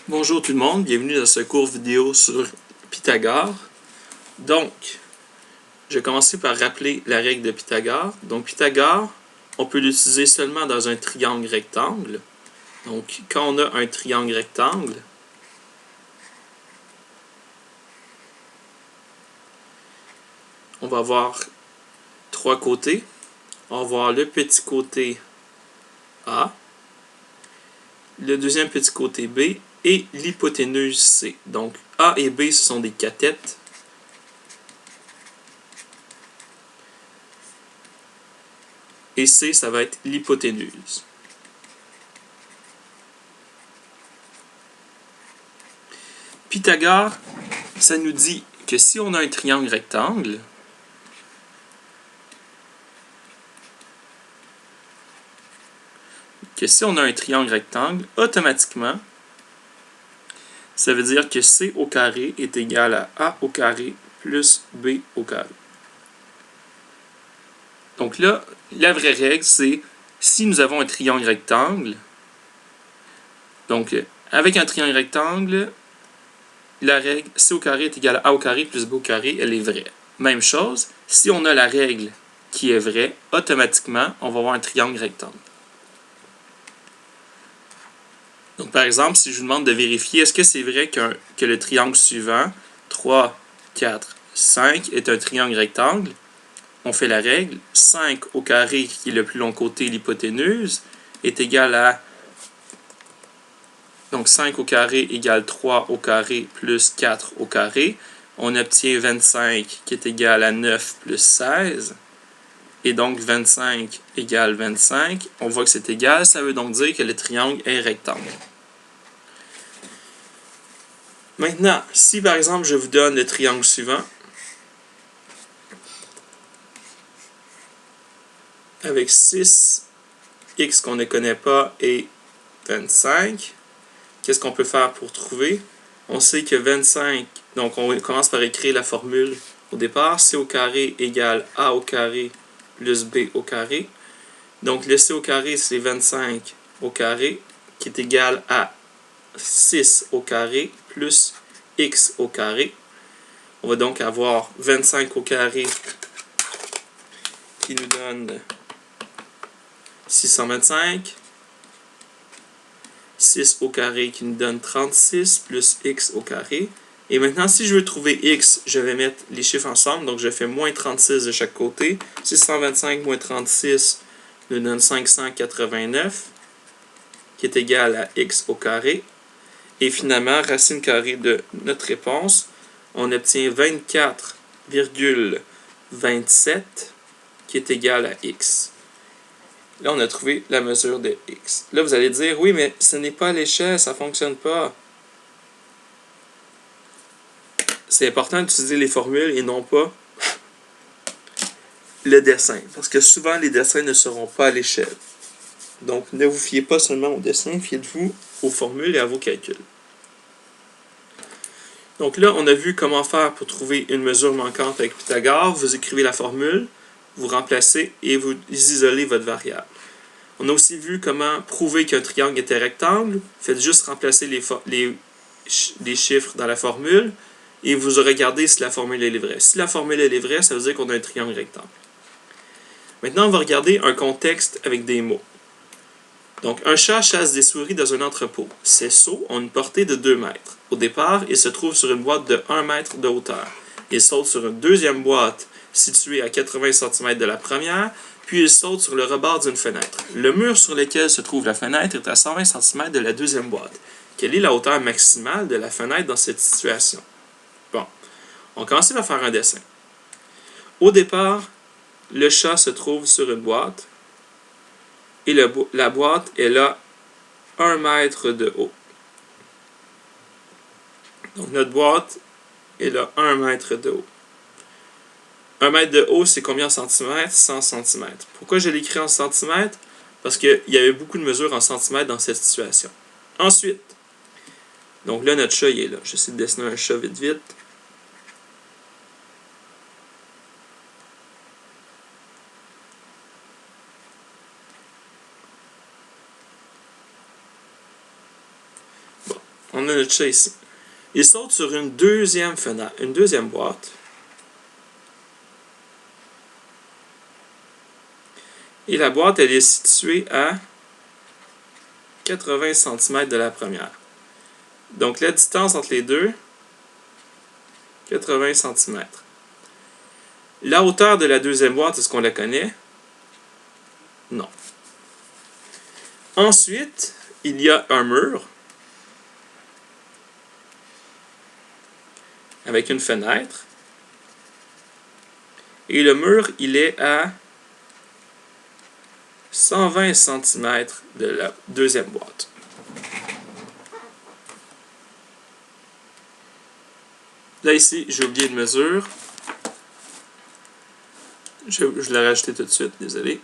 Bonjour tout le monde, bienvenue dans ce cours vidéo sur Pythagore. Donc, je vais commencer par rappeler la règle de Pythagore. Donc, Pythagore, on peut l'utiliser seulement dans un triangle rectangle. Donc, quand on a un triangle rectangle, on va avoir trois côtés. On va avoir le petit côté A, le deuxième petit côté B et l'hypoténuse C. Donc, A et B, ce sont des cathètes. Et C, ça va être l'hypoténuse. Pythagore, ça nous dit que si on a un triangle rectangle, automatiquement, ça veut dire que C au carré est égal à A au carré plus B au carré. Donc là, la vraie règle, c'est si nous avons un triangle rectangle, donc avec un triangle rectangle, la règle C au carré est égal à A au carré plus B au carré, elle est vraie. Même chose, si on a la règle qui est vraie, automatiquement, on va avoir un triangle rectangle. Donc, par exemple, si je vous demande de vérifier, est-ce que c'est vrai que le triangle suivant, 3, 4, 5, est un triangle rectangle? On fait la règle. 5 au carré, qui est le plus long côté, l'hypoténuse, est égal à... Donc, 5 au carré égale 3 au carré plus 4 au carré. On obtient 25 qui est égal à 9 plus 16. Et donc, 25 égale 25. On voit que c'est égal. Ça veut donc dire que le triangle est rectangle. Maintenant, si par exemple je vous donne le triangle suivant, avec 6, x qu'on ne connaît pas et 25, qu'est-ce qu'on peut faire pour trouver? On sait que 25, donc on commence par écrire la formule au départ, c au carré égale a au carré plus b au carré. Donc le c au carré, c'est 25 au carré, qui est égal à 6 au carré plus x au carré. On va donc avoir 25 au carré qui nous donne 625. 6 au carré qui nous donne 36 plus x au carré. Et maintenant, si je veux trouver x, je vais mettre les chiffres ensemble. Donc, je fais moins 36 de chaque côté. 625 moins 36 nous donne 589, qui est égal à x au carré. Et finalement, racine carrée de notre réponse, on obtient 24,27, qui est égal à x. Là, on a trouvé la mesure de x. Là, vous allez dire, oui, mais ce n'est pas à l'échelle, ça ne fonctionne pas. C'est important d'utiliser les formules et non pas le dessin. Parce que souvent, les dessins ne seront pas à l'échelle. Donc, ne vous fiez pas seulement au dessin, fiez-vous aux formules et à vos calculs. Donc là, on a vu comment faire pour trouver une mesure manquante avec Pythagore. Vous écrivez la formule, vous remplacez et vous isolez votre variable. On a aussi vu comment prouver qu'un triangle était rectangle. Faites juste remplacer les chiffres dans la formule et vous regardez si la formule est vraie. Si la formule est vraie, ça veut dire qu'on a un triangle rectangle. Maintenant, on va regarder un contexte avec des mots. Donc, un chat chasse des souris dans un entrepôt. Ces seaux ont une portée de 2 mètres. Au départ, il se trouve sur une boîte de 1 mètre de hauteur. Il saute sur une deuxième boîte située à 80 cm de la première, puis il saute sur le rebord d'une fenêtre. Le mur sur lequel se trouve la fenêtre est à 120 cm de la deuxième boîte. Quelle est la hauteur maximale de la fenêtre dans cette situation? Bon, on commence par faire un dessin. Au départ, le chat se trouve sur une boîte et la boîte est là 1 mètre de haut. Donc notre boîte est là 1 mètre de haut. 1 mètre de haut, c'est combien en centimètres? 100 cm. Pourquoi je l'écris en centimètres? Parce qu'il y avait beaucoup de mesures en centimètres dans cette situation. Ensuite, donc là, notre chat, il est là. J'essaie de dessiner un chat vite, vite. on a notre chat ici. Il saute sur une deuxième fenêtre, une deuxième boîte. Et la boîte, elle est située à 80 cm de la première. Donc la distance entre les deux, 80 cm. La hauteur de la deuxième boîte, est-ce qu'on la connaît? Non. Ensuite, il y a un mur avec une fenêtre. Et le mur, il est à 120 cm de la deuxième boîte. Là, ici, j'ai oublié une mesure. Je l'ai rajouté tout de suite, désolé.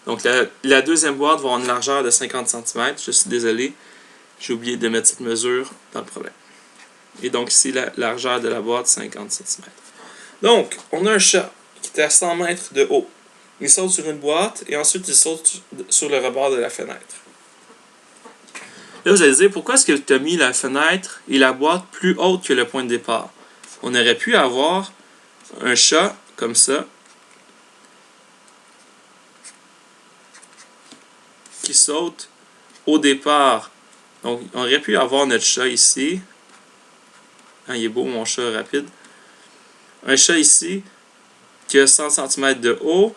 Donc, la deuxième boîte va avoir une largeur de 50 cm. Je suis désolé. J'ai oublié de mettre cette mesure dans le problème. Et donc, ici, la largeur de la boîte, 50 cm. Donc, on a un chat qui est à 100 mètres de haut. Il saute sur une boîte et ensuite il saute sur le rebord de la fenêtre. Là, vous allez dire, pourquoi est-ce que tu as mis la fenêtre et la boîte plus haute que le point de départ? On aurait pu avoir un chat comme ça qui saute au départ. Donc, on aurait pu avoir notre chat ici. Ah, il est beau, mon chat rapide. Un chat ici qui a 100 cm de haut.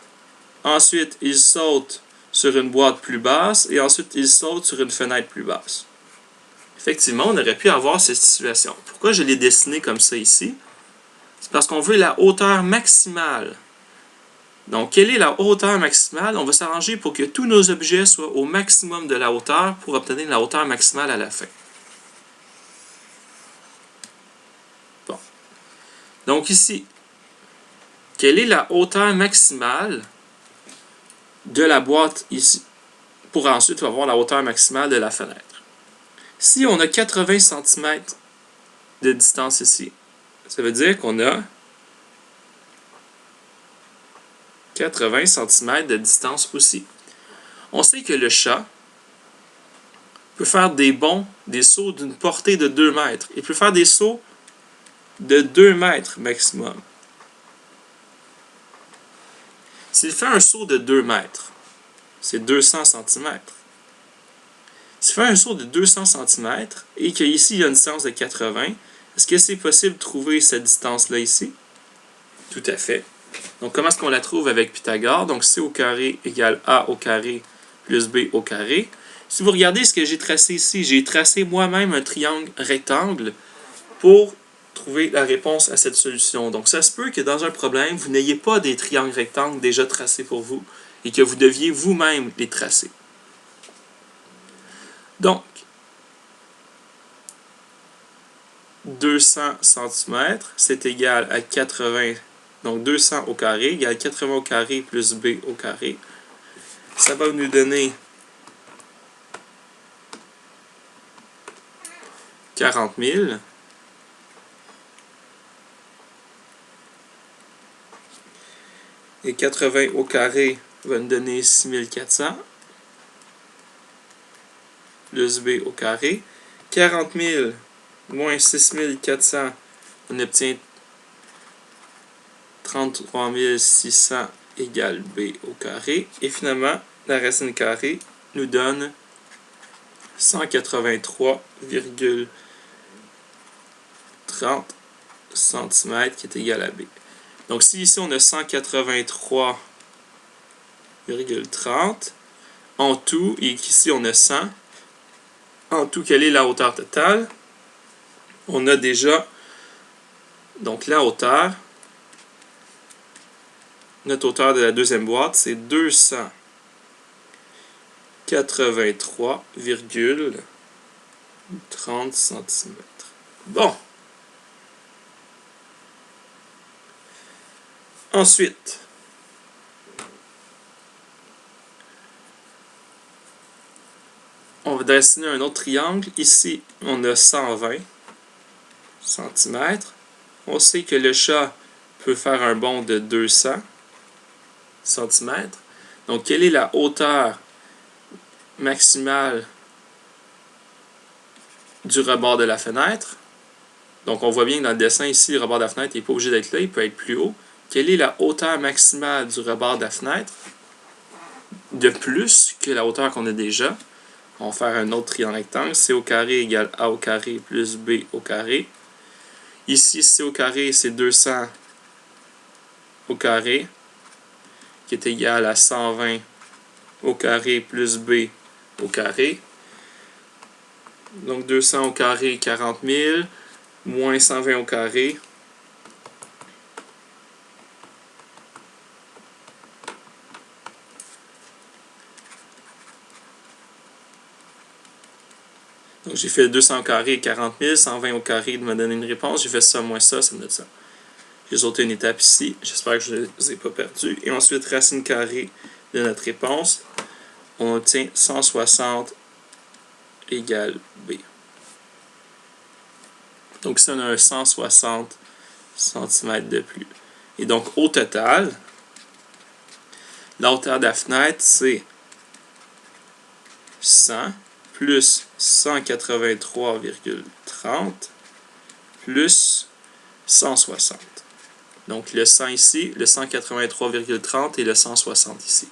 Ensuite, il saute sur une boîte plus basse et ensuite, il saute sur une fenêtre plus basse. Effectivement, on aurait pu avoir cette situation. Pourquoi je l'ai dessiné comme ça ici? C'est parce qu'on veut la hauteur maximale. Donc, quelle est la hauteur maximale? On va s'arranger pour que tous nos objets soient au maximum de la hauteur pour obtenir la hauteur maximale à la fin. Bon. Donc ici, quelle est la hauteur maximale de la boîte ici? Pour ensuite avoir la hauteur maximale de la fenêtre. Si on a 80 cm de distance ici, ça veut dire qu'on a 80 cm de distance aussi. On sait que le chat peut faire des sauts d'une portée de 2 mètres. Il peut faire des sauts de 2 mètres maximum. S'il fait un saut de 2 mètres, c'est 200 cm. S'il fait un saut de 200 cm et qu'ici il y a une distance de 80, est-ce que c'est possible de trouver cette distance-là ici? Tout à fait. Donc, comment est-ce qu'on la trouve avec Pythagore? Donc, c au carré égale a au carré plus b au carré. Si vous regardez ce que j'ai tracé ici, j'ai tracé moi-même un triangle rectangle pour trouver la réponse à cette solution. Donc, ça se peut que dans un problème, vous n'ayez pas des triangles rectangles déjà tracés pour vous et que vous deviez vous-même les tracer. Donc, 200 cm, c'est égal à 80. Donc, 200 au carré égale 80 au carré plus b au carré. Ça va nous donner 40 000. Et 80 au carré va nous donner 6400. Plus b au carré. 40 000 moins 6400, on obtient 33 600 égale b au carré. Et finalement, la racine carrée nous donne 183,30 cm qui est égal à b. Donc si ici on a 183,30 en tout, et qu'ici on a 100, en tout, quelle est la hauteur totale? On a déjà, donc la hauteur, notre hauteur de la deuxième boîte, c'est 283,30 cm. Bon. Ensuite, on va dessiner un autre triangle. Ici, on a 120 cm. On sait que le chat peut faire un bond de 200 cm. Donc, quelle est la hauteur maximale du rebord de la fenêtre? Donc, on voit bien que dans le dessin ici, le rebord de la fenêtre n'est pas obligé d'être là, il peut être plus haut. Quelle est la hauteur maximale du rebord de la fenêtre de plus que la hauteur qu'on a déjà? On va faire un autre triangle rectangle. C au carré égale A au carré plus B au carré. Ici, C au carré, c'est 200 au carré, qui est égal à 120 au carré plus B au carré. Donc 200 au carré, 40 000, moins 120 au carré. Donc j'ai fait 200 au carré, 40 000, 120 au carré de me donner une réponse. J'ai fait ça moins ça, ça me donne ça. J'ai sauté une étape ici. J'espère que je ne les ai pas perdus. Et ensuite, racine carrée de notre réponse. On obtient 160 égale B. Donc ça, on a un 160 cm de plus. Et donc, au total, la hauteur de la fenêtre, c'est 100 plus 183,30 plus 160. Donc, le 100 ici, le 183,30 et le 160 ici.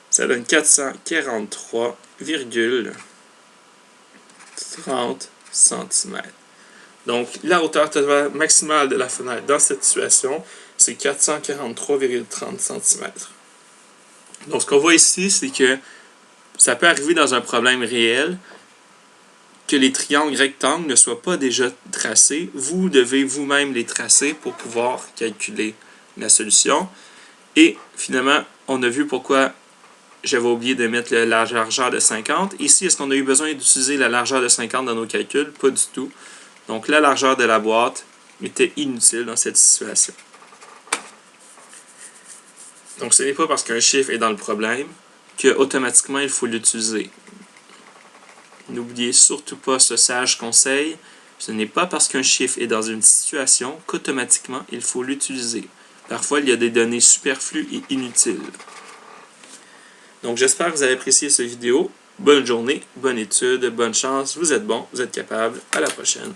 Ça donne 443,30 cm. Donc, la hauteur totale maximale de la fenêtre dans cette situation, c'est 443,30 cm. Donc, ce qu'on voit ici, c'est que ça peut arriver dans un problème réel que les triangles rectangles ne soient pas déjà tracés. Vous devez vous-même les tracer pour pouvoir calculer la solution. Et finalement, on a vu pourquoi j'avais oublié de mettre la largeur de 50. Ici, est-ce qu'on a eu besoin d'utiliser la largeur de 50 dans nos calculs? Pas du tout. Donc, la largeur de la boîte était inutile dans cette situation. Donc, ce n'est pas parce qu'un chiffre est dans le problème qu'automatiquement, il faut l'utiliser. N'oubliez surtout pas ce sage conseil. Ce n'est pas parce qu'un chiffre est dans une situation qu'automatiquement, il faut l'utiliser. Parfois, il y a des données superflues et inutiles. Donc, j'espère que vous avez apprécié cette vidéo. Bonne journée, bonne étude, bonne chance. Vous êtes bon, vous êtes capable. À la prochaine.